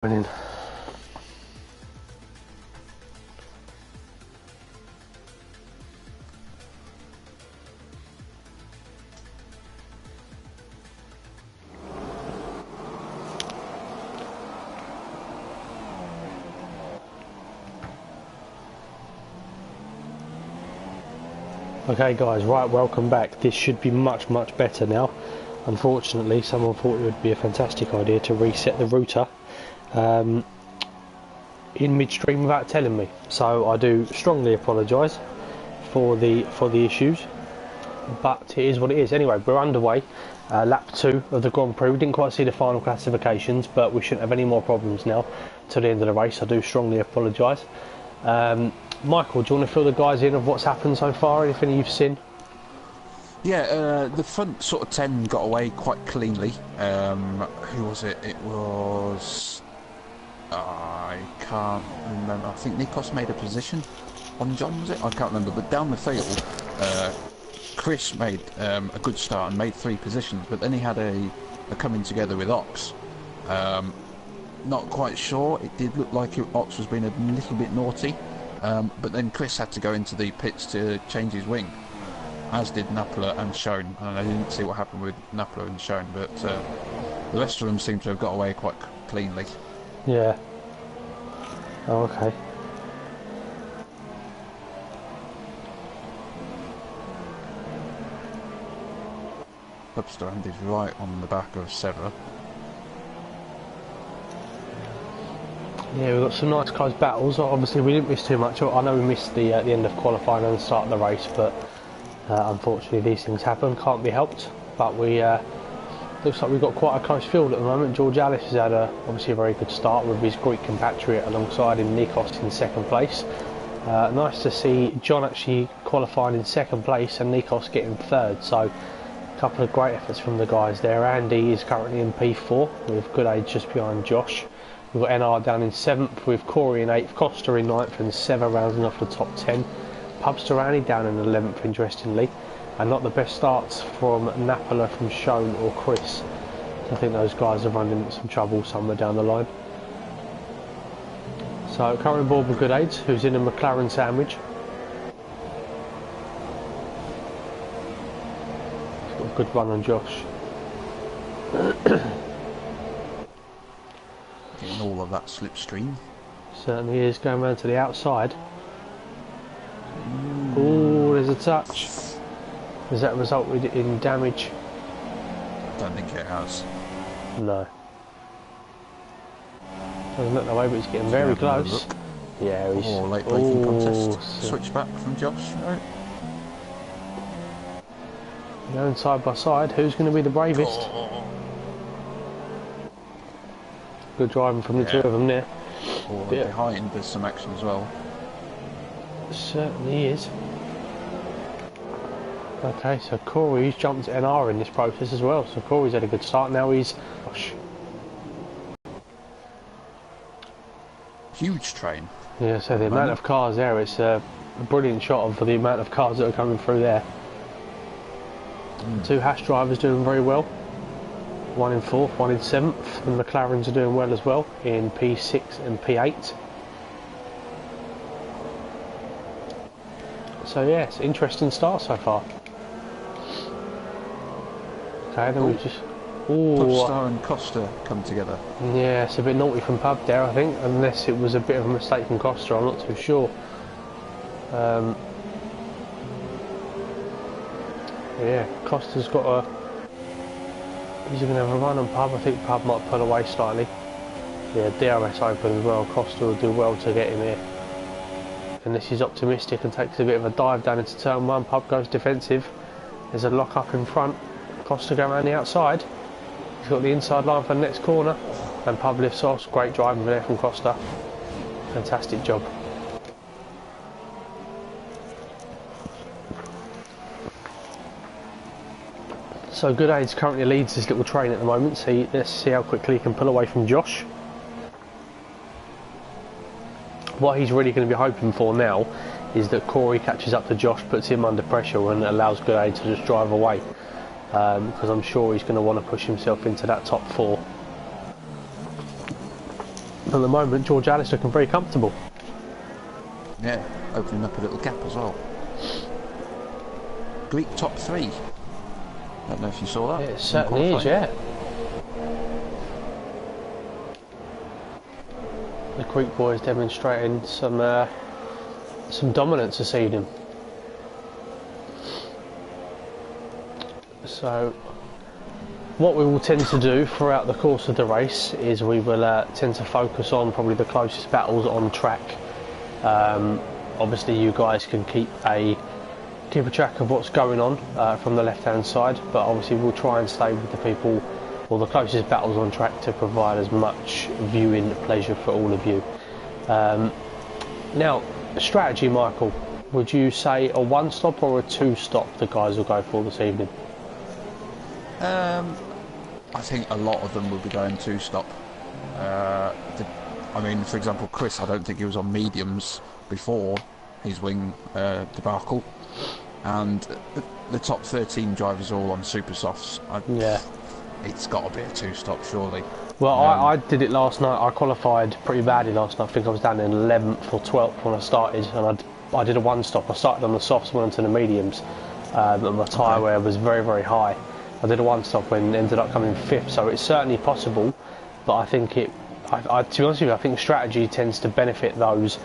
Winning. Okay guys, right, welcome back. This should be much better now. Unfortunately, someone thought it would be a fantastic idea to reset the router in midstream without telling me. So I do strongly apologise for the issues, but it is what it is. Anyway, we're underway. Lap 2 of the Grand Prix. We didn't quite see the final classifications, but we shouldn't have any more problems now to the end of the race. I do strongly apologise. Michael, do you want to fill the guys in of what's happened so far? Anything you've seen? Yeah, the front sort of 10 got away quite cleanly. Who was it? It was... I can't remember. I think Nikos made a position on John, was it? I can't remember. But down the field, Chris made a good start and made 3 positions, but then he had a coming together with Ox. Not quite sure. It did look like Ox was being a little bit naughty. But then Chris had to go into the pits to change his wing, as did Napler and Schoen. And I didn't see what happened with Napler and Schoen, but the rest of them seem to have got away quite cleanly. Yeah. Oh, okay. Upstrand is right on the back of Severa. Yeah, we've got some nice close battles. Obviously, we didn't miss too much. I know we missed the end of qualifying and the start of the race, but unfortunately these things happen. Can't be helped. But we looks like we've got quite a close field at the moment. George Alice has had obviously a very good start with his Greek compatriot alongside him, Nikos, in second place. Nice to see John actually qualifying in second place and Nikos getting third. So a couple of great efforts from the guys there. Andy is currently in P4 with Good Age just behind Josh. We've got NR down in 7th with Corey in 8th, Costa in 9th and Seva rounding off the top 10. Pubsterani down in 11th, interestingly. And not the best starts from Napler, from Schoen or Chris. I think those guys are running into some trouble somewhere down the line. So currently aboard with Good Aids, who's in a McLaren sandwich. He's got a good run on Josh. Getting all of that slipstream. Certainly is, going round to the outside. Oh, there's a touch. Has that resulted in damage? I don't think it has. No. Doesn't look that way, but he's getting very close. Yeah, he's... Oh, late braking contest. Switch back from Josh, right? Going side by side, who's going to be the bravest? Oh. Good driving from the two of them there. Or behind, there's some action as well. Certainly is. Okay, so Corey's jumped NR in this process as well. So Corey's had a good start. Now he's... Gosh. Huge train. Yeah, so the amount of cars there, it's a brilliant shot for the amount of cars that are coming through there. 2 Haas drivers doing very well. 1 in 4th, 1 in 7th. The McLarens are doing well as well in P6 and P8. So yeah, it's an interesting start so far. Okay, then we just... Pubstar and Costa come together. Yeah, it's a bit naughty from Pub there, I think, unless it was a bit of a mistake from Costa, I'm not too sure. Yeah, Costa's got a... He's going to have a run on Pub. I think Pub might pull away slightly. Yeah, DRS open as well. Costa will do well to get him here. Unless he's optimistic and takes a bit of a dive down into turn 1. Pub goes defensive. There's a lock up in front. Costa going around the outside. He's got the inside line for the next corner. And Pub lifts off. Great driving there from Costa. Fantastic job. So Good Aids currently leads this little train at the moment. So let's see how quickly he can pull away from Josh. What he's really going to be hoping for now is that Corey catches up to Josh, puts him under pressure and allows Good Aid to just drive away. Because I'm sure he's going to want to push himself into that top 4. At the moment, George Alice looking very comfortable. Yeah, opening up a little gap as well. Greek top 3. Don't know if you saw that. It certainly is, yeah. The Greek boys demonstrating some dominance this evening. So, what we will tend to do throughout the course of the race is we will tend to focus on probably the closest battles on track. Obviously, you guys can keep a track of what's going on from the left-hand side, but obviously we'll try and stay with the people or the closest battles on track to provide as much viewing pleasure for all of you. Now, strategy, Michael, would you say a 1-stop or a 2-stop the guys will go for this evening? I think a lot of them will be going 2-stop. I mean, for example, Chris, I don't think he was on mediums before his wing debacle, and the top 13 drivers are all on super softs. Yeah, it's got to be a 2-stop, surely. Well, I did it last night. I qualified pretty badly last night. I think I was down in 11th or 12th when I started, and I did a 1-stop. I started on the softs, went onto the mediums, and my tyre wear was very, very high. I did a 1-stop and ended up coming 5th, so it's certainly possible, but I think to be honest with you, I think strategy tends to benefit those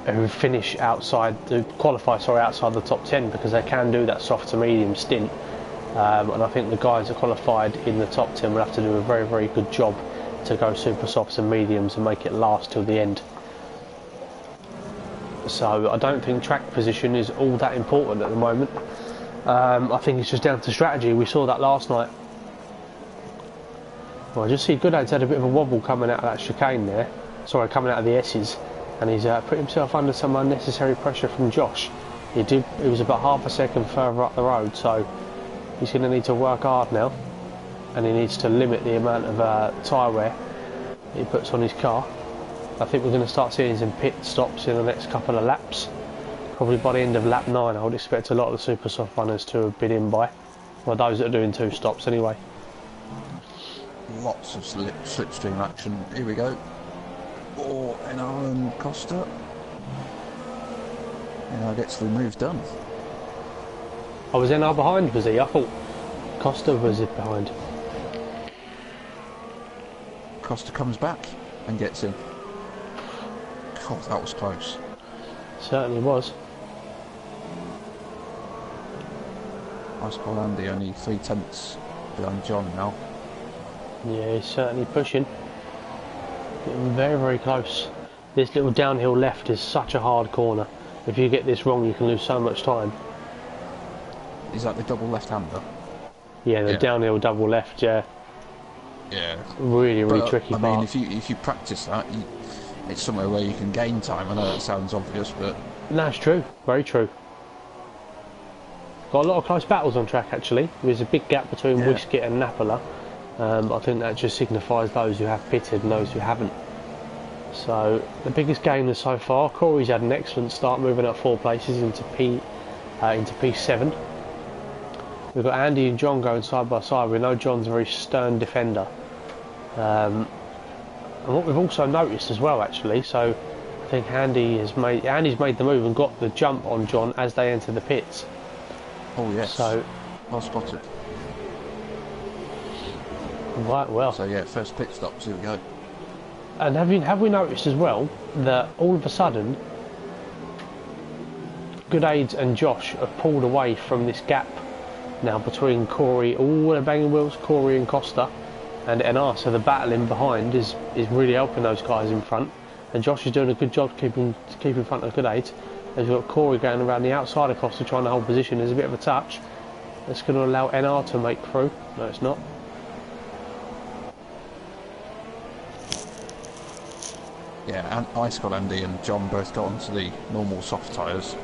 who finish outside the outside the top 10, because they can do that soft to medium stint, and I think the guys that qualified in the top 10 will have to do a very, very good job to go super softs and mediums and make it last till the end. So I don't think track position is all that important at the moment. I think it's just down to strategy. We saw that last night. Well, I just see Goodad's had a bit of a wobble coming out of that chicane there. Sorry, coming out of the S's, and he's put himself under some unnecessary pressure from Josh. He was about half a second further up the road, so he's going to need to work hard now, and he needs to limit the amount of tyre wear he puts on his car. I think we're going to start seeing some pit stops in the next couple of laps. Probably by the end of lap 9, I would expect a lot of the super soft runners to have been in by. Well, those that are doing 2 stops anyway. Lots of slipstream action. Here we go. Oh, NR and Costa. NR gets the move done. I was NR behind, was he? I thought Costa was it behind. Costa comes back and gets in. God, that was close. Certainly was. Ice Cold Andy only 3/10 behind John now. Yeah, he's certainly pushing. Getting very, very close. This little downhill left is such a hard corner. If you get this wrong, you can lose so much time. Is that the double left-hander? Yeah, the downhill double left, yeah. Yeah. Really, really tricky I part. mean, if you practice that, it's somewhere where you can gain time. I know that sounds obvious, but... No, it's true. Very true. Got a lot of close battles on track, actually. There's a big gap between Wiskett and Napola. I think that just signifies those who have pitted and those who haven't. So, the biggest gainer so far, Corey's had an excellent start, moving up 4 places into P7. We've got Andy and John going side by side. We know John's a very stern defender. And what we've also noticed as well, actually, so I think Andy's made the move and got the jump on John as they enter the pits. Oh yes. So well spotted. Right, well. So yeah, first pit stops. Here we go. And have we noticed as well that all of a sudden, Goodades and Josh have pulled away from this gap now between Corey, all the banging wheels, Corey and Costa, and NR. So the battling behind is really helping those guys in front. And Josh is doing a good job keeping front of Goodades. As we've got Corey going around the outside of Costa trying to hold position. There's a bit of a touch. That's going to allow NR to make through. No, it's not. Yeah, and Ice Cold Andy and John both got onto the normal soft tyres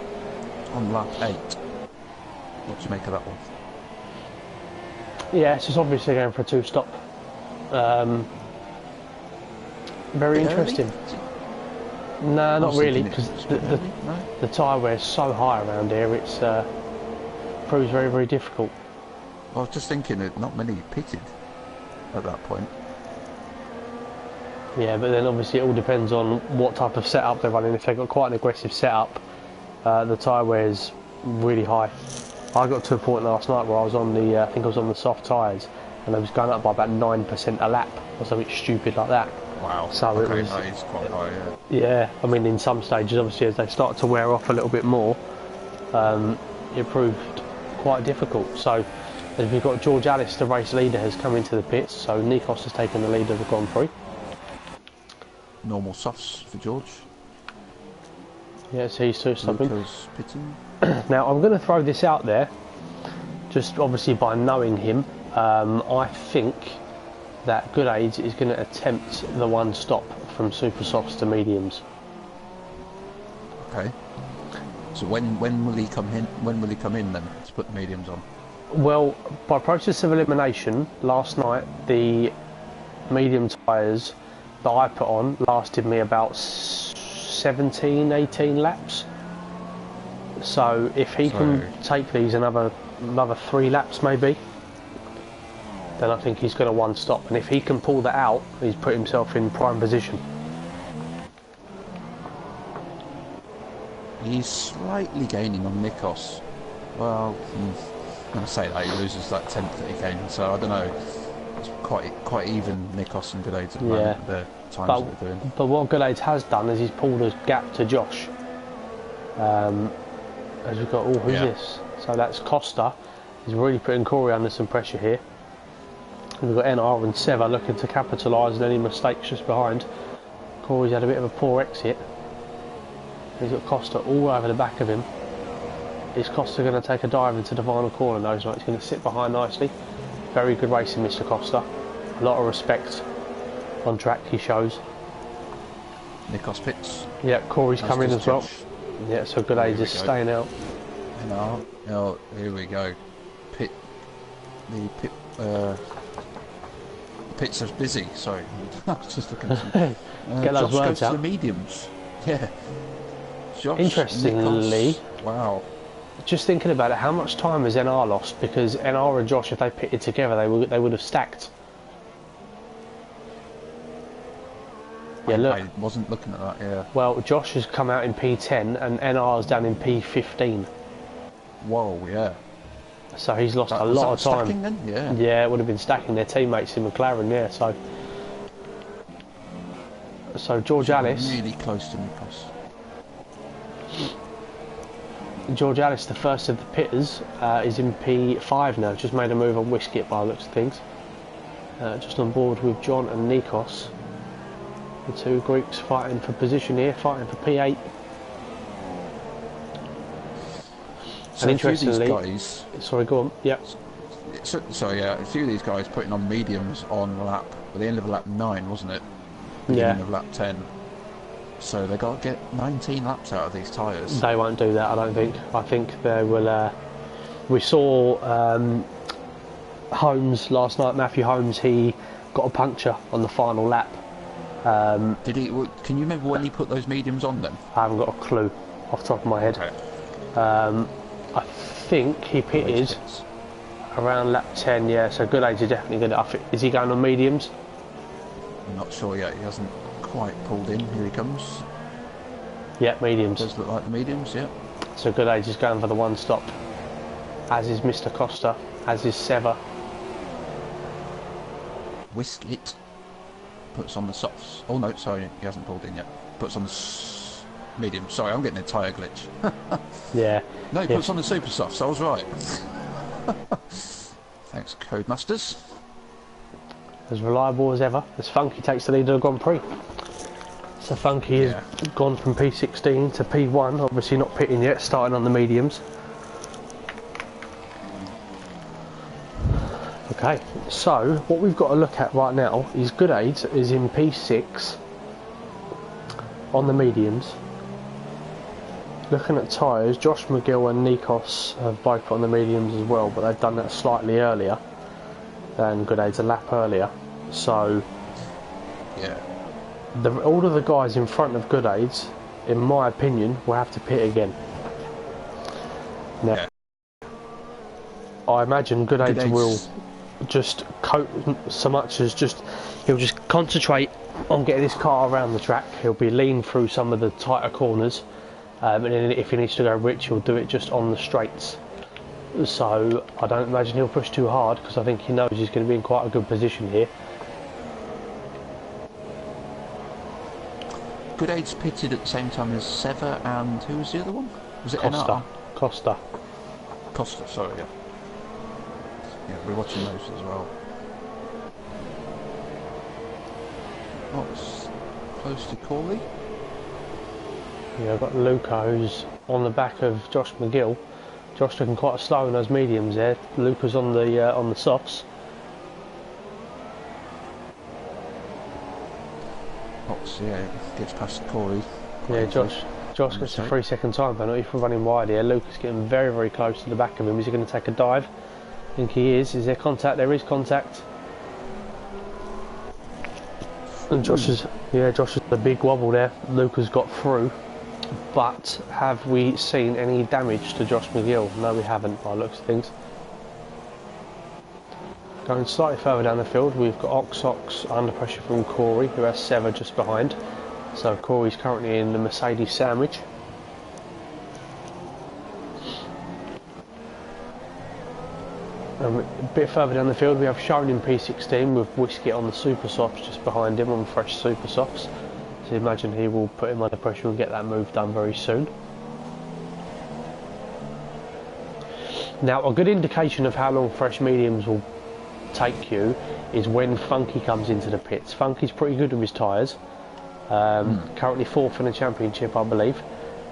on lap 8. What do you make of that one? Yeah, it's just obviously going for a 2-stop. Very interesting. No, not really, because the tyre wear is so high around here, it's proves very, very difficult. I was just thinking that not many pitted at that point. Yeah, but then obviously it all depends on what type of setup they're running. If they've got quite an aggressive setup, the tyre wear is really high. I got to a point last night where I was on the, I think I was on the soft tyres, and I was going up by about 9% a lap, or something stupid like that. Wow. So okay, it was, that is quite high, yeah. yeah, I mean in some stages, obviously as they start to wear off a little bit more, it proved quite difficult. So as we've got George Alice, the race leader, has come into the pits, so Nikos has taken the lead of the Grand Prix. Normal softs for George. Yes, he's two stopping. Luca's pitting. Now I'm going to throw this out there, just obviously by knowing him, I think that Good Aids is going to attempt the one stop from super softs to mediums. Okay. So when will he come in? When will he come in then to put the mediums on? Well, by process of elimination, last night the medium tyres that I put on lasted me about 17, 18 laps. So if he can take these another 3 laps maybe, then I think he's going to one stop. And if he can pull that out, he's put himself in prime position. He's slightly gaining on Nikos. Well, I'm going to say that he loses that 10th that he gained, so I don't know. It's quite even, Nikos and Good Aids at the moment, the times that they're doing. But what Good Aids has done is he's pulled a gap to Josh. As we've got, who's this? So that's Costa. He's really putting Corey under some pressure here. And we've got NR and Seva looking to capitalise on any mistakes just behind. Corey's had a bit of a poor exit. He's got Costa all over the back of him. Is Costa going to take a dive into the final corner? No, he's not. He's going to sit behind nicely. Very good racing, Mr. Costa. A lot of respect on track he shows. Nikos pits. Yeah, Corey's coming as well. Yeah, so Good Aids is staying out. No, here we go. The pits are busy. Sorry, I was just looking at some. Get those Josh words goes out. to the mediums. Yeah. Josh, Interestingly, Nikos. Wow. just thinking about it, how much time has NR lost? Because NR and Josh, if they pitted together, they would have stacked. Yeah, look. I wasn't looking at that. Yeah. Well, Josh has come out in P10 and NR's down in P15. Whoa. Yeah. So he's lost a Was lot that of time. stacking then? Yeah. Yeah, it would have been stacking their teammates in McLaren. Yeah, so George Alice. Really close to Nikos. George Alice, the first of the pitters, is in P5 now. Just made a move on Whiskey by the looks of things. Just on board with John and Nikos. The two Greeks fighting for position here, fighting for P8. So and interestingly, guys, sorry, go on. Yep. So yeah, a few of these guys putting on mediums on lap, at the end of lap 9, wasn't it? Beginning of lap 10. So they got to get 19 laps out of these tyres. They won't do that, I don't think. I think they will. We saw Holmes last night. Matthew Holmes, he got a puncture on the final lap. Did he? Can you remember when he put those mediums on then? I haven't got a clue off the top of my head. Okay. I think he pitted around lap 10. Yeah, so Good Age is definitely going to. Is he going on mediums? I'm not sure yet. He hasn't quite pulled in. Here he comes. Yeah, mediums. Does look like the mediums. Yeah. So Good Age is going for the one stop. As is Mr. Costa. As is Seva. Whiskit puts on the softs. Oh no, sorry, he hasn't pulled in yet. Puts on the medium. Sorry, I'm getting a tyre glitch. Yeah. No, he puts on the super softs. I was right. Thanks, Codemasters. As reliable as ever. As Funky takes the lead of the Grand Prix. So Funky has gone from P16 to P1. Obviously not pitting yet, starting on the mediums. Okay, so what we've got to look at right now is Good Aids is in P6 on the mediums. Looking at tyres, Josh McGill and Nikos have both put on the mediums as well, but they've done that slightly earlier than Good Aids, a lap earlier. So, yeah, all of the guys in front of Good Aids, in my opinion, will have to pit again. Now, I imagine Good Aids will just coat so much as just he'll just concentrate on getting his car around the track. He'll be lean through some of the tighter corners, and then if he needs to go rich, he'll do it just on the straights. So I don't imagine he'll push too hard because I think he knows he's going to be in quite a good position here. Good Aids pitted at the same time as Sever, and who was the other one? Was it Costa. NR? Costa. Costa, sorry, yeah. Yeah, we're watching those as well. Oh, it's close to Corley. Yeah, I've got Luca who's on the back of Josh McGill. Josh looking quite slow in those mediums there. Luca's on the softs. Ox, yeah, gets past Corey. Yeah, Josh gets a 3-second time penalty for running wide here. Luca's getting very, very close to the back of him. Is he going to take a dive? I think he is. Is there contact? There is contact. And Josh has a big wobble there. Luca's got through. But have we seen any damage to Josh McGill? No, we haven't by the looks of things. Going slightly further down the field, we've got Ox under pressure from Corey, who has Sever just behind. So Corey's currently in the Mercedes sandwich. A bit further down the field, we have Shown in P16 with Whiskey on the Super Softs just behind him on fresh Super Softs. So imagine he will put him under pressure and get that move done very soon. Now, a good indication of how long fresh mediums will take you is when Funky comes into the pits. Funky's pretty good with his tyres. Currently 4th in the championship, I believe.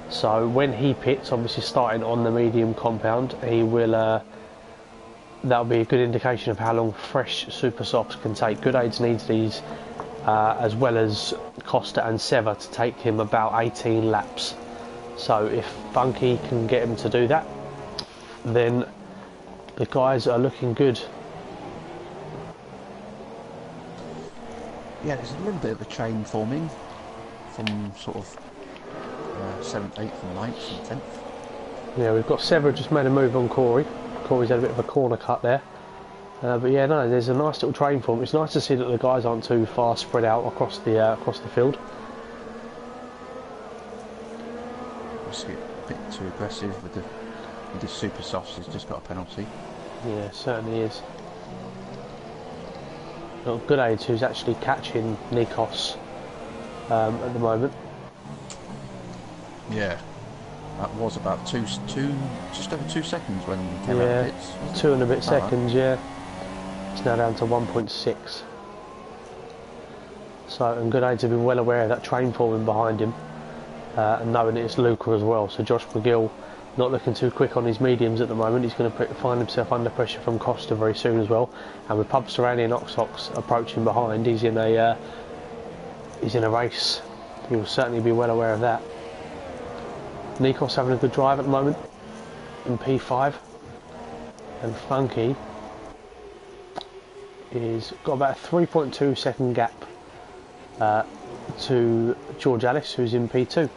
So when he pits, obviously starting on the medium compound, he will. That'll be a good indication of how long fresh super softs can take. Good Aids needs these, as well as Costa and Sever, to take him about 18 laps. So if Funky can get him to do that, then the guys are looking good. Yeah, there's a little bit of a train forming from sort of 7th, 8th and 9th and 10th. Yeah, we've got Sever just made a move on Corey. Corey's had a bit of a corner cut there. But yeah, no, there's a nice little train form. It's nice to see that the guys aren't too far spread out across the field. Just get a bit too aggressive with the super softs. He's just got a penalty. Yeah, certainly is. Got Good Aids who's actually catching Nikos at the moment. Yeah, that was about just over 2 seconds when he came out of pits. 2 and a bit seconds, yeah. It's now down to 1.6. So, and Good Aids have been well aware of that train forming behind him, and knowing it's Luca as well. So Josh McGill not looking too quick on his mediums at the moment. He's going to find himself under pressure from Costa very soon as well. And with Pub Serrani and Ox approaching behind, he's in a race. He will certainly be well aware of that. Nikos having a good drive at the moment in P5, and Funky is got about a 3.2 second gap to George Alice, who's in P2.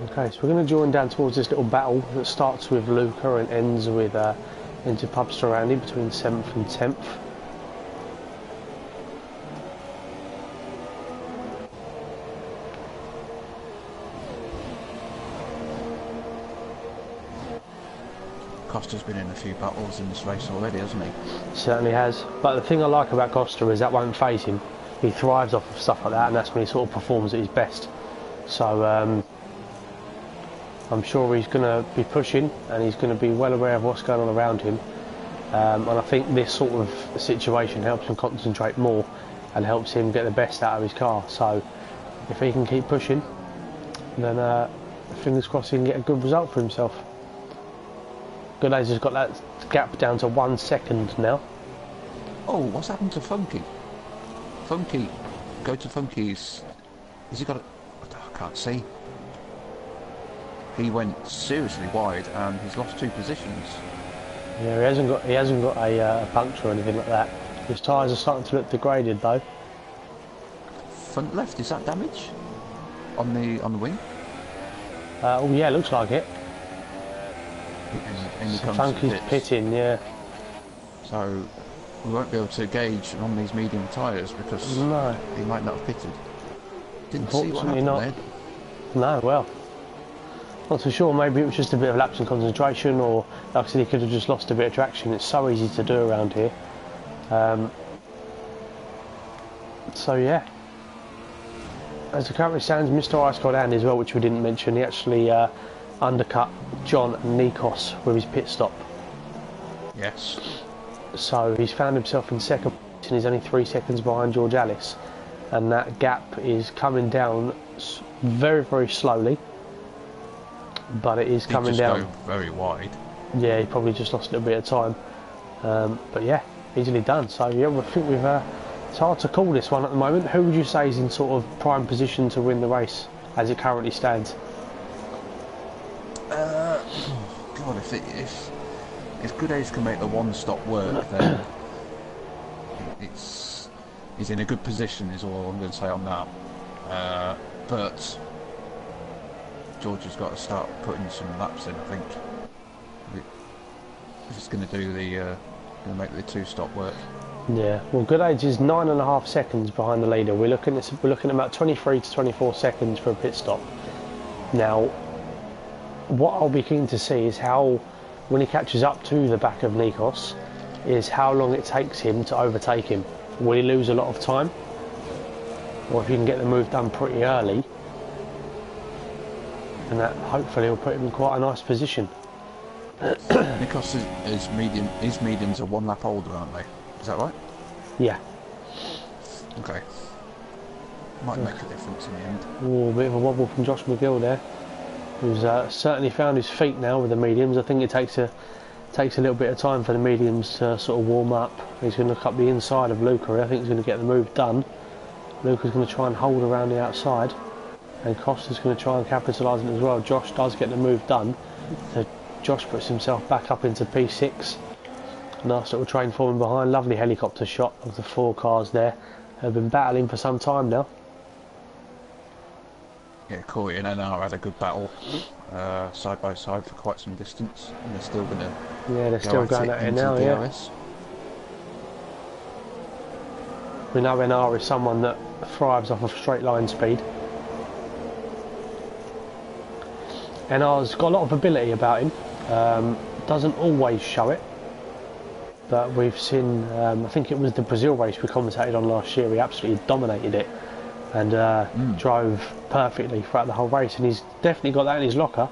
Okay, so we're going to join down towards this little battle that starts with Luca and ends with into Pub Serrani between 7th and 10th. Costa's been in a few battles in this race already, hasn't he? Certainly has. But the thing I like about Costa is that won't phase him. He thrives off of stuff like that, and that's when he sort of performs at his best. So I'm sure he's going to be pushing, and he's going to be well aware of what's going on around him. And I think this sort of situation helps him concentrate more and helps him get the best out of his car. So if he can keep pushing, then fingers crossed he can get a good result for himself. Good Aids has got that gap down to 1 second now. Oh, what's happened to Funky? Funky, go to Funky's. Has he got a... I can't see. He went seriously wide and he's lost 2 positions. Yeah, he hasn't got a puncture or anything like that. His tyres are starting to look degraded though. Front left, is that damage on the wing? Oh yeah, looks like it. And he So comes Funky's to pits. pitting, yeah. So we won't be able to gauge on these medium tyres because No, he might not have pitted. Didn't see what unfortunately happened not. there. No, well, not too sure. Maybe it was just a bit of lapse in concentration, or like I said, he could have just lost a bit of traction. It's so easy to do around here. So yeah, as it currently stands, Mr. Ice got down as well, which we didn't mention. He actually undercut John and Nikos with his pit stop. Yes. So he's found himself in second place and he's only 3 seconds behind George Alice. And that gap is coming down very, very slowly. But it is coming down. Go very wide. Yeah, he probably just lost a little bit of time. But yeah, easily done. So yeah, I think we've... it's hard to call this one at the moment. Who would you say is in sort of prime position to win the race as it currently stands? Oh God, if Good Ace can make the one-stop work, then he's in a good position. Is all I'm going to say on that. But George has got to start putting some laps in. I think if it's going to do the going to make the two-stop work. Yeah, well, Good Age is 9.5 seconds behind the leader. We're looking at about 23 to 24 seconds for a pit stop. Now, what I'll be keen to see is how, when he catches up to the back of Nikos, is how long it takes him to overtake him. Will he lose a lot of time? Or if you can get the move done pretty early, and that hopefully will put him in quite a nice position. Nikos his mediums are 1 lap older, aren't they? Is that right? Yeah. Okay. Might make a difference in the end. Ooh, a bit of a wobble from Josh McGill there, who's certainly found his feet now with the mediums. I think it takes a little bit of time for the mediums to sort of warm up. He's going to look up the inside of Luca. I think he's going to get the move done. Luca's going to try and hold around the outside, and Costa's going to try and capitalise on it as well. Josh does get the move done, so Josh puts himself back up into P6. Nice little train forming behind. Lovely helicopter shot of the 4 cars there. They've been battling for some time now. Yeah, Corey and NR had a good battle side by side for quite some distance, and they're still going to. Yeah, they're still going at it now. Yeah. We know NR is someone that thrives off of straight line speed. NR's got a lot of ability about him. Doesn't always show it. But we've seen, I think it was the Brazil race we commentated on last year, he absolutely dominated it and drove perfectly throughout the whole race, and he's definitely got that in his locker.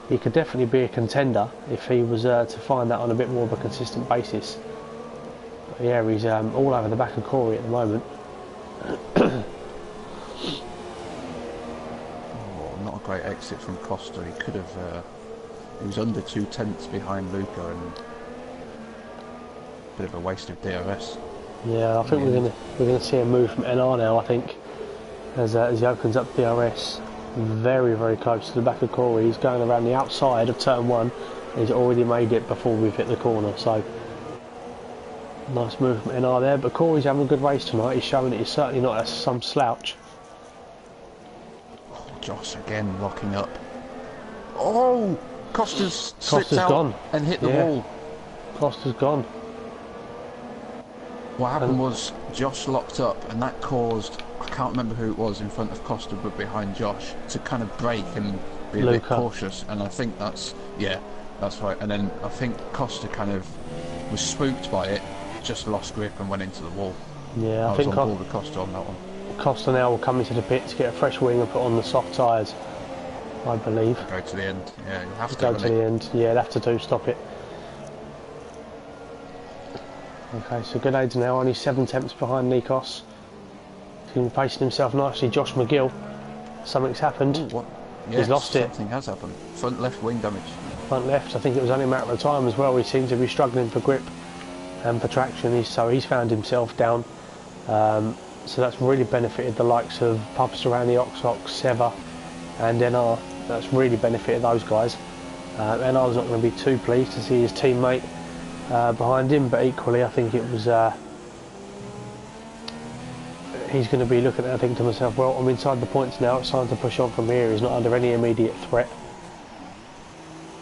He could definitely be a contender if he was to find that on a bit more of a consistent basis. But yeah, he's all over the back of Corey at the moment. Not a great exit from Costa. He could have, he was under 2 tenths behind Luca, and bit of a waste of DRS. Yeah, I think we're gonna see a move from NR now. I think as he opens up DRS, very very close to the back of Corey. He's going around the outside of turn 1. He's already made it before we've hit the corner. So nice move from NR there. But Corey's having a good race tonight. He's showing that he's certainly not some slouch. Oh, Josh again locking up. Oh, Costa's slipped out gone and hit the wall. Costa's gone. What happened was Josh locked up, and that caused, I can't remember who it was in front of Costa but behind Josh, to kind of brake and be a bit cautious, and I think that's right. And then I think Costa kind of was spooked by it, just lost grip and went into the wall. Yeah, I think on board with Costa on that one. Costa now will come into the pit to get a fresh wing and put on the soft tyres, I believe. Go to the end. Yeah, you have to go to the end. Yeah, they'll have to stop it. Okay, so Good Aids now only 7 tenths behind Nikos. He's pacing himself nicely. Josh McGill, something's happened. Ooh, what? Yeah, he's lost it. Something has happened. Front left wing damage. Front left. I think it was only a matter of time as well. He seems to be struggling for grip and for traction. So he's found himself down. So that's really benefited the likes of Pubs around the Ox, Sever, and NR. That's really benefited those guys. NR's not going to be too pleased to see his teammate behind him, but equally I think it was he's going to be looking at it, I think to myself, well, I'm inside the points now, it's time to push on from here. He's not under any immediate threat.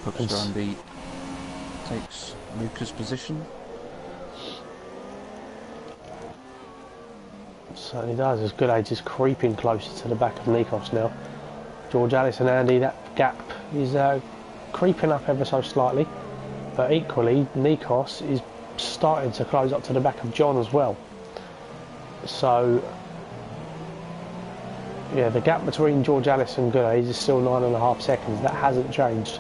Randy takes Luca's position. Certainly does, as Good Age is creeping closer to the back of Nikos now. George Alice and Andy, that gap is creeping up ever so slightly, but equally Nikos is starting to close up to the back of John as well. So yeah, the gap between George Alice and Good Age is still 9.5 seconds. That hasn't changed.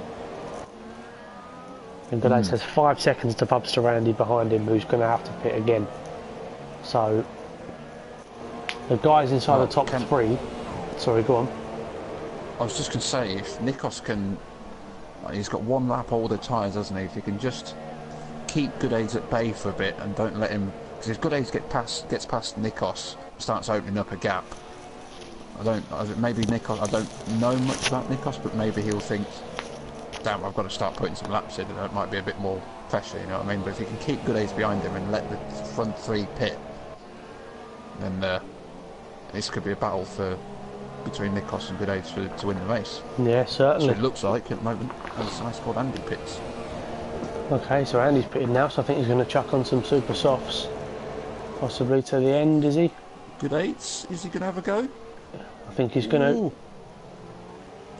And Good Age has 5 seconds to bumps to Randy behind him, who's going to have to pit again. So the guys inside the top three. Sorry, go on. I was just going to say, if Nikos can, he's got one lap older tyres, hasn't he? If he can just keep Good Age at bay for a bit and don't let him, because if Good Age gets past Nikos, starts opening up a gap. Maybe Nikos, I don't know much about Nikos, but maybe he'll think, damn, I've got to start putting some laps in, and it might be a bit more pressure, you know what I mean? But if he can keep Good Age behind him and let the front three pit, then this could be a battle between Nikos and Good Age to win the race. Yeah, certainly. So it looks like at the moment, as I spot Andy pits. Okay, so Andy's pitted now, so I think he's going to chuck on some super softs, possibly to the end, is he? Good Age, is he going to have a go? I think he's going to.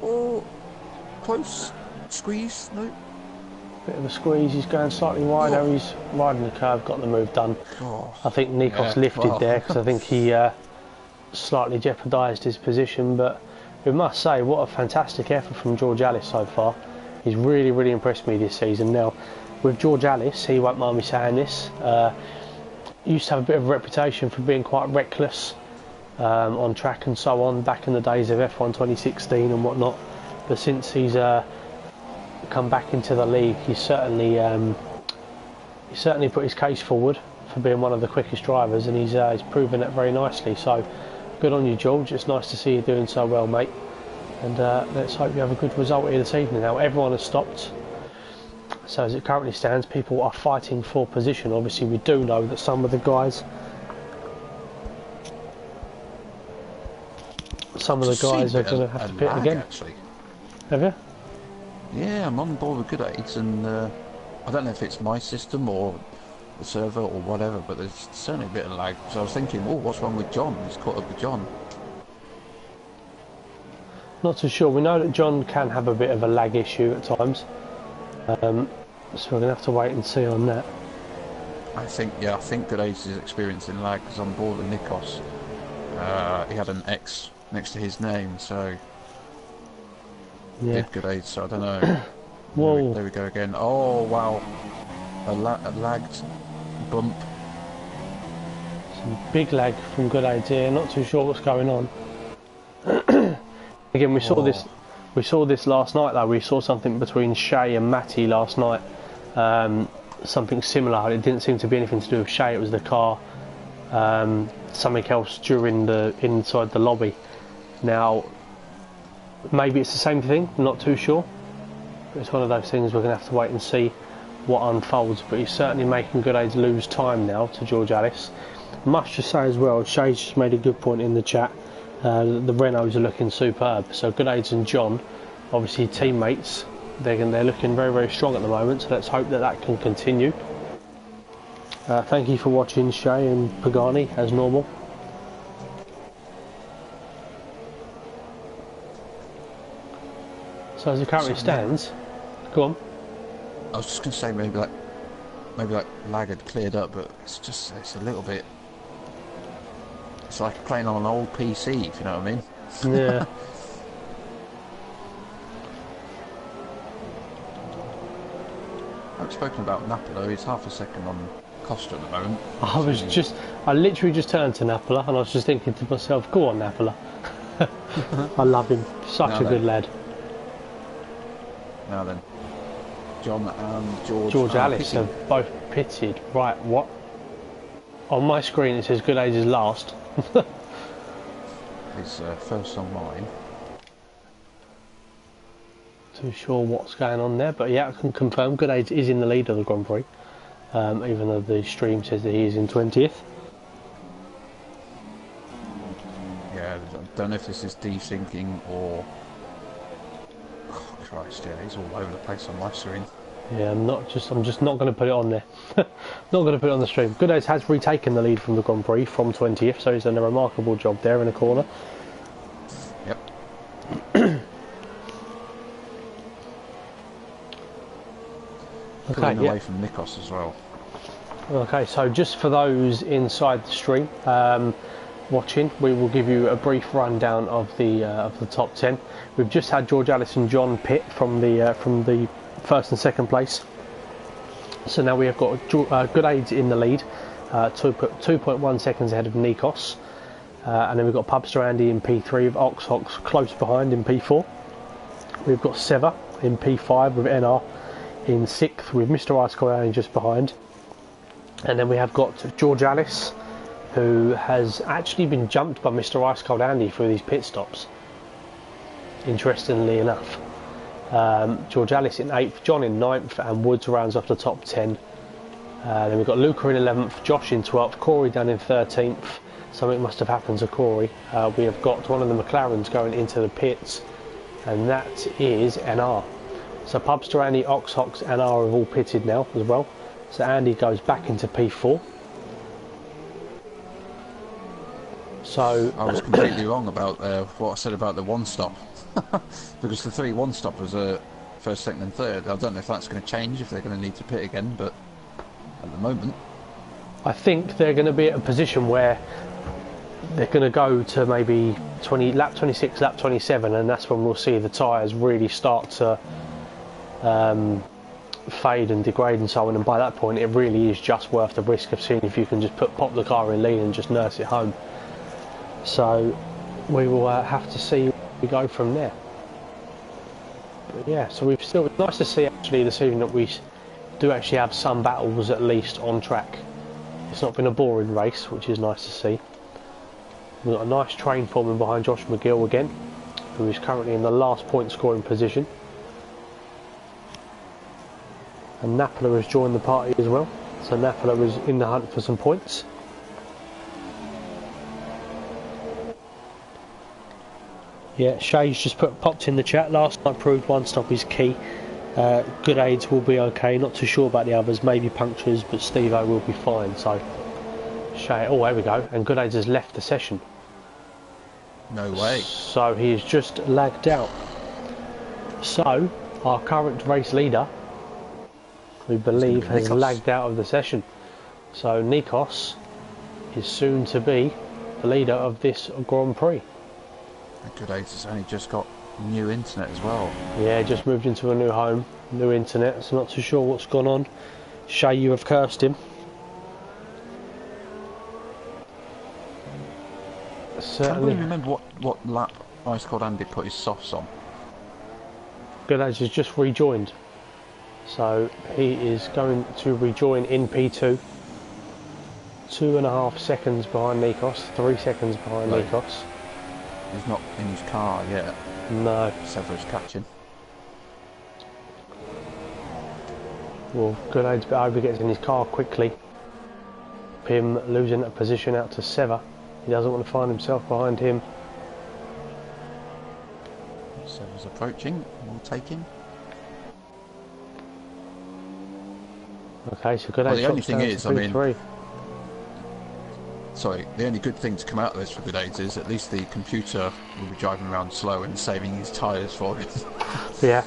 Oh, close squeeze, no. Bit of a squeeze, he's going slightly wider, he's riding the curve, got the move done. Oh, I think Nikos lifted there, because I think he slightly jeopardised his position, but we must say, what a fantastic effort from George Alice so far. He's really, really impressed me this season. Now, with George Alice, he won't mind me saying this, he used to have a bit of a reputation for being quite reckless on track and so on, back in the days of F1 2016 and whatnot, but since he's come back into the league, he's certainly put his case forward for being one of the quickest drivers, and he's proven it very nicely. So good on you, George. It's nice to see you doing so well, mate, and let's hope you have a good result here this evening. Now everyone has stopped, so as it currently stands, people are fighting for position. Obviously we do know that some of the guys are going to have to pit again. Actually. Have you? Yeah, I'm on board with Good Age, and I don't know if it's my system or the server or whatever, but there's certainly a bit of lag. So I was thinking, oh, what's wrong with John? He's caught up with John. Not too sure. We know that John can have a bit of a lag issue at times, so we're going to have to wait and see on that. I think Good Age is experiencing lag because on board with Nikos, he had an X next to his name, so did Good Age. So I don't know. Whoa! There we go again. Oh wow, a lagged bump. Some big lag from Good Age here. Not too sure what's going on. Again, we saw this. We saw this last night, though. We saw something between Shay and Matty last night. Something similar. It didn't seem to be anything to do with Shay. It was the car. Something else during inside the lobby. Now, maybe it's the same thing. Not too sure. It's one of those things we're going to have to wait and see what unfolds. But he's certainly making Good Age lose time now to George Alice. Must just say as well, Shay's just made a good point in the chat. The Renaults are looking superb. So Good Age and John, obviously teammates, they're looking very, very strong at the moment. So let's hope that can continue. Thank you for watching, Shay and Pagani, as normal. So as it currently stands, go on. I was just going to say maybe like lag had cleared up, but it's a little bit. It's like playing on an old PC, if you know what I mean. Yeah. I've spoken about Napolo. He's half a second on Costa at the moment. I literally just turned to Napola and I was just thinking to myself, go on Napola. I love him. Such a good lad. Now then, John and George Alice have both pitted. Right, what? On my screen it says Good Age is last. He's first on mine. Too sure what's going on there, but yeah, I can confirm Good Age is in the lead of the Grand Prix, even though the stream says that he is in 20th. don't know if this is desyncing or... Oh, Christ, yeah, he's all over the place on my screen. Yeah, I'm just not going to put it on there. Not going to put it on the stream. Gooddays has retaken the lead from the Grand Prix from 20th, so he's done a remarkable job there in the corner. Yep. Pulling away from Nikos as well. Okay, so just for those inside the stream watching, we will give you a brief rundown of the top 10. We've just had George Ellis and John pit from the first and second place. So now we have got Goodades in the lead, 2.1 seconds ahead of Nikos. And then we've got Pubster Andy in P3 with Ox close behind in P4. We've got Seva in P5 with NR in 6th with Mr. Ice Cold Andy just behind. And then we have got George Ellis, who has actually been jumped by Mr. Ice Cold Andy through these pit stops, interestingly enough. George Ellis in 8th, John in 9th, and Woods rounds off the top 10. Then we've got Luca in 11th, Josh in 12th, Corey down in 13th. Something must have happened to Corey. We have got one of the McLarens going into the pits, and that is NR. So Pubster, Andy, Ox, NR have all pitted now as well. So Andy goes back into P4. So I was completely wrong about what I said about the one stop. Because the 3 one-stoppers are first, second and third. I don't know if that's going to change, if they're going to need to pit again, but at the moment... I think they're going to be at a position where they're going to go to maybe lap 26, lap 27, and that's when we'll see the tyres really start to fade and degrade and so on, and by that point it really is just worth the risk of seeing if you can just pop the car in lean and just nurse it home. So we will have to see where we go from there. But yeah, so it's nice to see actually this evening that we do actually have some battles at least on track. It's not been a boring race, which is nice to see. We've got a nice train forming behind Josh McGill again, who is currently in the last point scoring position. And Napoli has joined the party as well, so Napoli is in the hunt for some points. Yeah, Shay's just popped in the chat. Last night proved one stop is key. Goodades will be okay. Not too sure about the others. Maybe punctures, but Steve-O will be fine. So Shay, oh, there we go. And Goodades has left the session. No way. So he is just lagged out. So our current race leader, we believe, has lagged out of the session. So Nikos is soon to be the leader of this Grand Prix. Goodades has only just got new internet as well. Yeah, just moved into a new home, new internet, so not too sure what's gone on. Shay, you have cursed him. Certainly. I can't remember what lap Ice Cold Andy put his softs on. Goodades has just rejoined. So he is going to rejoin in P2. 2.5 seconds behind Nikos, 3 seconds behind Nikos. He's not in his car yet. No. Severus catching. Well, Goodades, but I hope he gets in his car quickly. Him losing a position out to Sever. He doesn't want to find himself behind him. Sever's approaching. We'll take him. Okay, so Goodades. Well, the only thing is, I mean, the only good thing to come out of this for Goodades is at least the computer will be driving around slow and saving his tyres for him. Yeah,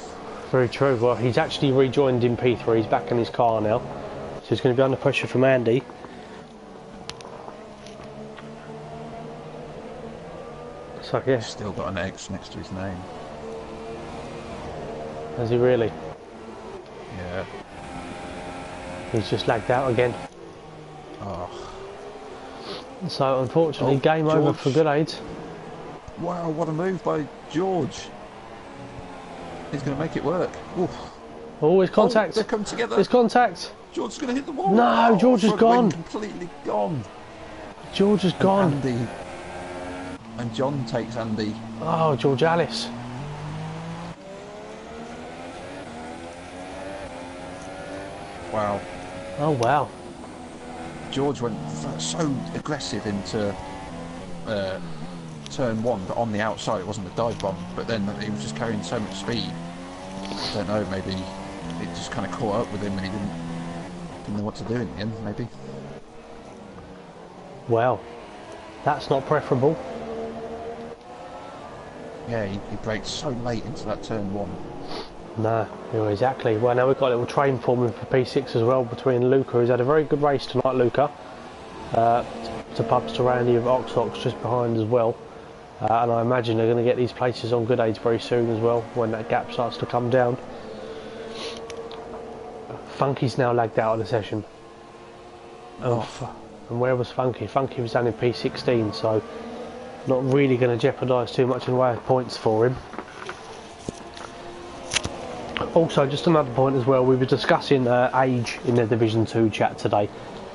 very true. Well, he's actually rejoined in P3. He's back in his car now, so he's going to be under pressure from Andy. So yeah, still got an X next to his name. Has he really? Yeah. He's just lagged out again. Oh. So unfortunately, game over for Goodades. Wow, what a move by George. He's going to make it work. Oof. Oh, his contact. Oh, they're coming together. His contact. George's going to hit the wall. No, George is gone. Completely gone. George is gone. Andy. And John takes Andy. Oh, George Ellis. Wow. Oh, wow. George went so aggressive into turn one, but on the outside it wasn't a dive bomb. But then he was just carrying so much speed. I don't know, maybe it just kind of caught up with him and he didn't know what to do in the end, maybe. Well, that's not preferable. Yeah, he braked so late into that turn one. No, exactly. Well, now we've got a little train forming for P6 as well between Luca, who's had a very good race tonight, Luca. To Pubs to Randy of Ox just behind as well. And I imagine they're going to get these places on good aids very soon as well when that gap starts to come down. Funky's now lagged out of the session. And where was Funky? Funky was down in P16, so not really going to jeopardise too much in the way of points for him. Also, just another point as well, we were discussing age in the Division 2 chat today,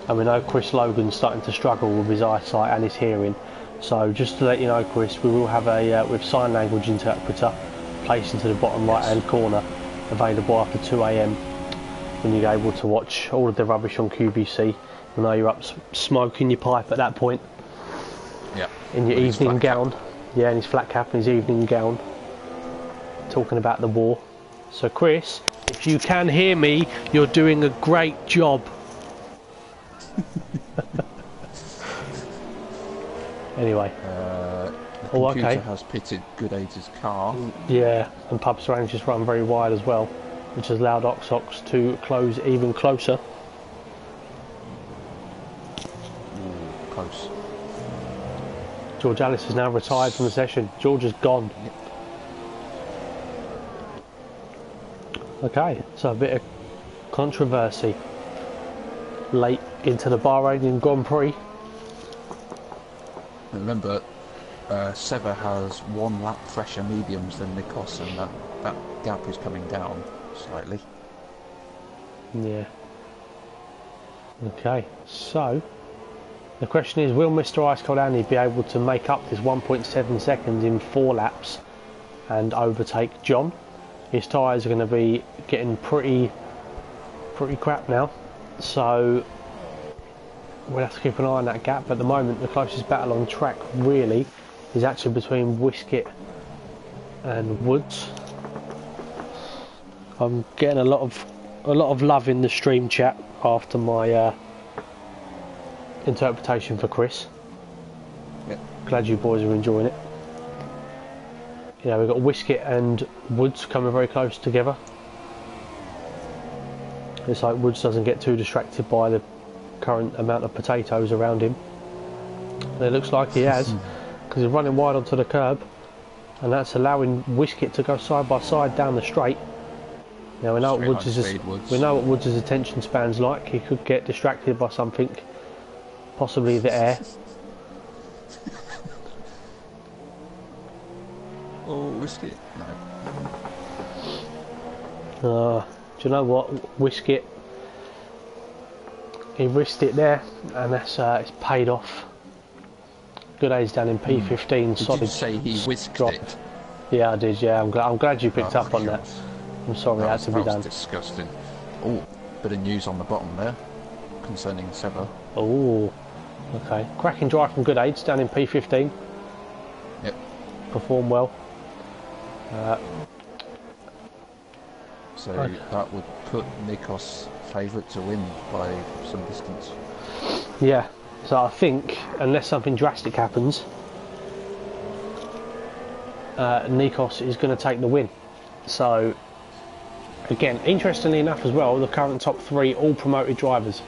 and we know Chris Logan's starting to struggle with his eyesight and his hearing. So just to let you know, Chris, we will have a with sign language interpreter placed into the bottom right hand corner, available after 2 AM when you're able to watch all of the rubbish on QVC. I know you're up smoking your pipe at that point. Yeah. In your evening gown. Yeah, in his flat cap and his evening gown. Talking about the war. So Chris, if you can hear me, you're doing a great job. Anyway. The computer has pitted Good Aids' car. Yeah, and Pubs Range just run very wide as well, which has allowed Ox to close even closer. Close. George Ellis is now retired from the session. George is gone. Yep. Okay, so a bit of controversy late into the Bahrain Grand Prix. Remember, Sever has 1 lap fresher mediums than Nikos, and that gap is coming down slightly. Yeah. Okay, so the question is, will Mr. Ice Cold Andy be able to make up this 1.7 seconds in 4 laps and overtake John? His tyres are going to be getting pretty crap now, so we'll have to keep an eye on that gap. At the moment, the closest battle on track really is actually between Wisket and Woods. I'm getting a lot of love in the stream chat after my interpretation for Chris. Yep. Glad you boys are enjoying it. Yeah, we've got Wisket and Woods coming very close together. It's like Woods doesn't get too distracted by the current amount of potatoes around him. And it looks like he has, because he's running wide onto the curb, and that's allowing Wisket to go side by side down the straight. Now we know what Woods' attention span's like. He could get distracted by something, possibly the air. Oh, Wisket? No. Do you know what? Wisket, he risked it there, and that's it's paid off. Good A's down in P15. Did you say he whisked drop. it? Yeah, I did. Yeah, I'm glad you picked up on that. I'm sorry, it had to be done. Disgusting. Oh, bit of news on the bottom there concerning Sever. Oh, okay. Cracking drive from Good Aids down in P15. Yep. Performed well. So that would put Nikos favourite to win by some distance. Yeah. So I think, unless something drastic happens, Nikos is going to take the win. So, again, interestingly enough as well, the current top 3 all promoted drivers.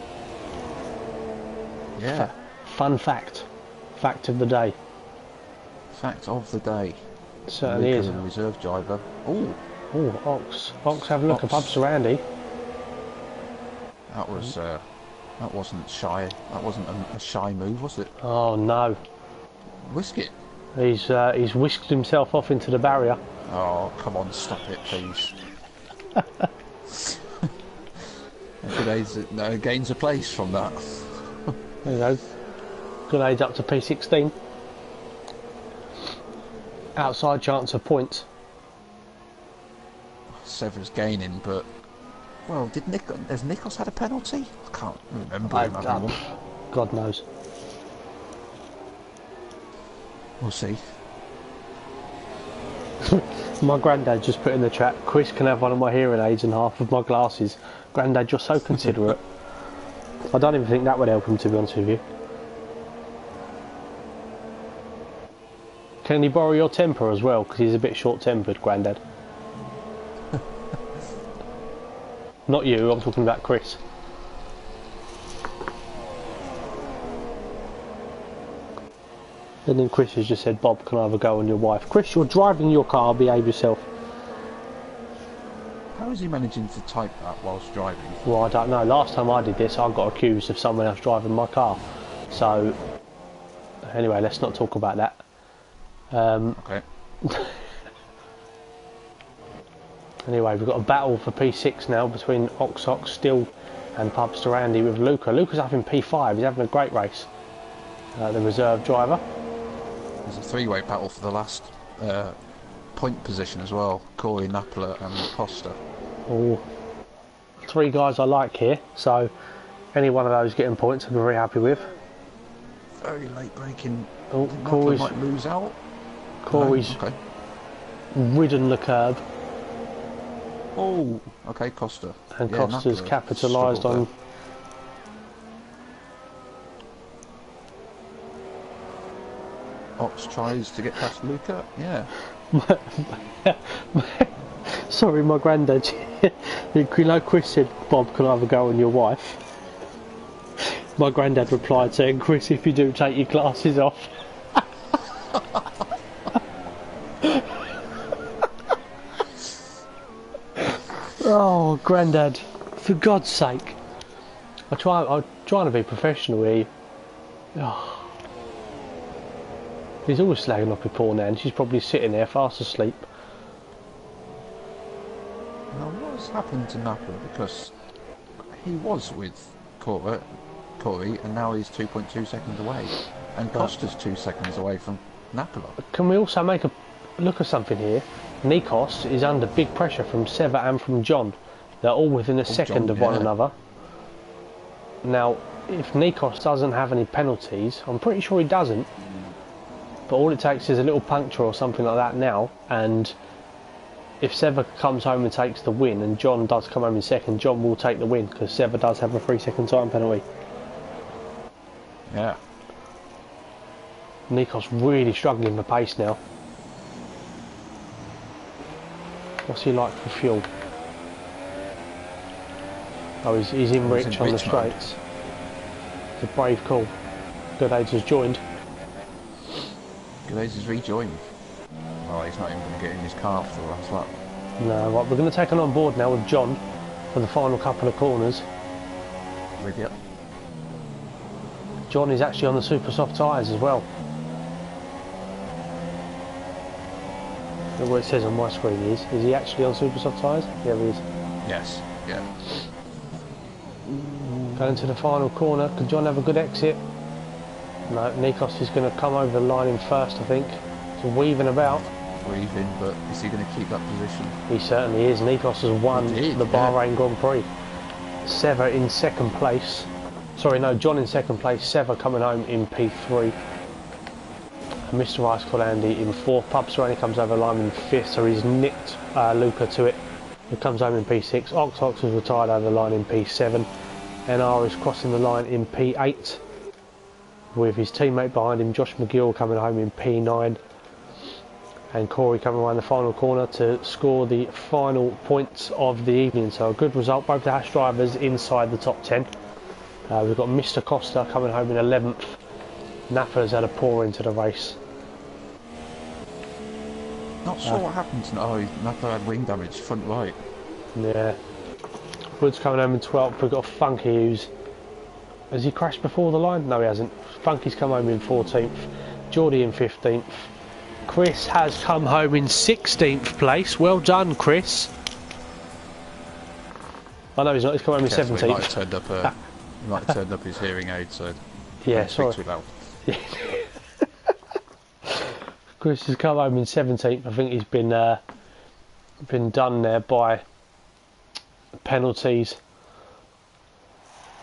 Yeah. Fun fact. Fact of the day. Fact of the day. Certainly is. A reserve driver. Oh. Oh, Ox. Ox, have a look at Pubs to Randy. That was. That wasn't shy. That wasn't a shy move, was it? Oh no. Wisket. He's whisked himself off into the barrier. Oh, come on, stop it, please. Good gains a place from that. There you go. Good Aids up to P16. Outside chance of points. Sever's gaining, but well, has Nikos had a penalty? I can't remember him having one. God knows. We'll see. My granddad just put in the chat, Chris can have one of my hearing aids and half of my glasses. Granddad, you're so considerate. I don't even think that would help him, to be honest with you. Can he borrow your temper as well? Because he's a bit short-tempered, Grandad. Not you, I'm talking about Chris. And then Chris has just said, Bob, can I have a go on your wife? Chris, you're driving your car, behave yourself. How is he managing to type that whilst driving? Well, I don't know. Last time I did this, I got accused of someone else driving my car. So, anyway, let's not talk about that. Okay. Anyway, we've got a battle for P6 now between Oxox, Still and Pubster Andy with Luca. Luca's up in P5, he's having a great race. The reserve driver. There's a three-way battle for the last point position as well. Corey, Napoli and Costa. Oh, three guys I like here, so any one of those getting points I'll be very happy with. Very late braking. Oh, Corey might lose out. Corey's okay. ridden the curb. Oh, okay, Costa. And yeah, Costa's capitalised on... Ox tries to get past Luca, yeah. Sorry, my granddad. You know, Chris said, Bob, can I have a go on your wife? My granddad replied saying, Chris, if you do, take your glasses off. Oh, granddad, for God's sake. I'm trying to be professional here. Oh. He's always slagging off your poor Nan. She's probably sitting there fast asleep. Now, what's happened to Napoli? Because he was with Corey, and now he's 2.2 seconds away. And Costa's 2 seconds away from Napoli. Can we also make a look at something here? Nikos is under big pressure from Seva and from John. They're all within a second of one another. Now, if Nikos doesn't have any penalties, I'm pretty sure he doesn't. But all it takes is a little puncture or something like that now, and if Seva comes home and takes the win, and John does come home in second, John will take the win, because Seva does have a 3-second time penalty. Yeah. Nikos really struggling for pace now. What's he like for fuel? Oh, he's in Rich on the straights. It's a brave call. Good Age has joined. Good Age has rejoined. Oh, he's not even going to get in his car for the last lap. No, right, we're going to take him on board now with John for the final couple of corners. With you. John is actually on the super soft tyres as well. Look what it says on my screen is he actually on super soft tyres? Yeah, he is. Yes, yeah. Going to the final corner, can John have a good exit? No, Nikos is going to come over the line in first, I think. He's weaving about. Weaving, but is he going to keep that position? He certainly is. Nikos has won the Bahrain Grand Prix. Seva in second place. Sorry, no, John in second place. Seva coming home in P3. And Mr. Ice Cold Andy in fourth. Pubster only comes over the line in fifth, so he's nicked Luca to it. He comes home in P6. Oxox has retired over the line in P7. NR is crossing the line in P8. With his teammate behind him, Josh McGill, coming home in P9. And Corey coming around the final corner to score the final points of the evening. So a good result, both the Hash drivers inside the top 10. We've got Mr. Costa coming home in 11th. Nappa's had a pour into the race. Not sure what happened to... Oh, Nappa had wing damage, front right. Yeah. Woods coming home in 12th. We've got Funky who's... Has he crashed before the line? No, he hasn't. Funky's come home in 14th. Geordie in 15th. Chris has come home in 16th place. Well done, Chris. I know he's not. He's come home in 17th. He might have turned up his hearing aid, so... Yeah, sorry. Chris has come home in 17th. I think he's been done there by penalties.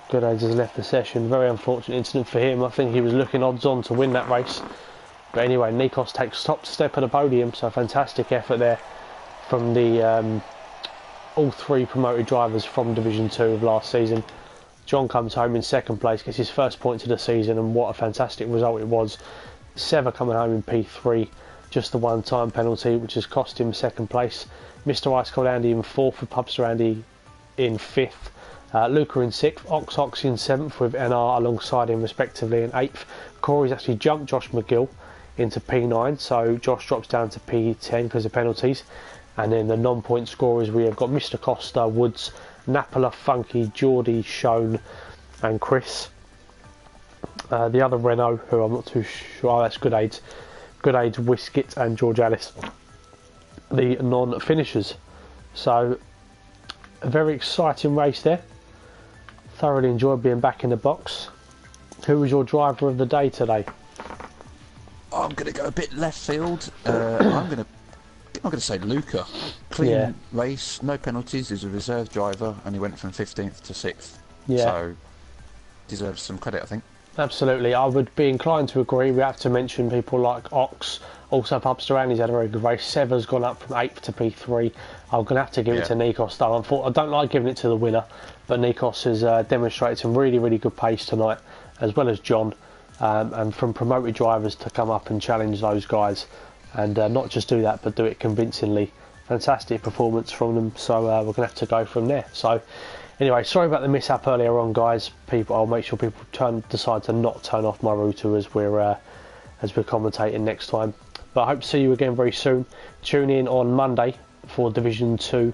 Good Age has left the session. Very unfortunate incident for him. I think he was looking odds on to win that race. But anyway, Nikos takes top step at the podium, so fantastic effort there from the all three promoted drivers from Division 2 of last season. John comes home in second place, gets his first points of the season, and what a fantastic result it was. Sever coming home in P3, just the one time penalty, which has cost him second place. Mr. Ice Cold Andy in fourth, with Pubster Andy in fifth. Luca in sixth, Ox in seventh, with NR alongside him respectively in eighth. Corey's actually jumped Josh McGill into P9, so Josh drops down to P10 because of penalties. And then the non-point scorers, we have got Mr. Costa, Woods, Napola, Funky, Geordie, Shone and Chris. The other Renault, who I'm not too sure, that's Good Aids, Wiskit and George Alice, the non-finishers. So a very exciting race there. Thoroughly enjoyed being back in the box. Who was your driver of the day today? I'm going to go a bit left field. I'm going to say Luca. Clean race, no penalties. He's a reserve driver, and he went from 15th to 6th. Yeah. So deserves some credit, I think. Absolutely, I would be inclined to agree. We have to mention people like Ox, also Pubster Andy's had a very good race. Sever's gone up from 8th to P3. I'm going to have to give it to Nikos though. I don't like giving it to the winner, but Nikos has demonstrated some really, really good pace tonight, as well as John. And from promoted drivers to come up and challenge those guys, and not just do that, but do it convincingly. Fantastic performance from them, so we're going to have to go from there. So anyway, sorry about the mishap earlier on, guys. I'll make sure people decide to not turn off my router as we're commentating next time. But I hope to see you again very soon. Tune in on Monday for Division 2,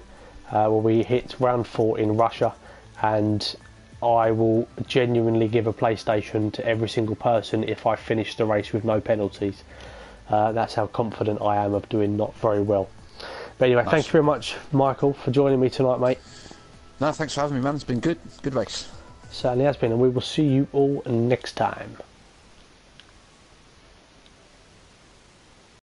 where we hit round 4 in Russia, and I will genuinely give a PlayStation to every single person if I finish the race with no penalties. That's how confident I am of doing not very well. But anyway, thank you very much, Michael, for joining me tonight, mate. No, thanks for having me, man. It's been good. Good race. Certainly has been, and we will see you all next time.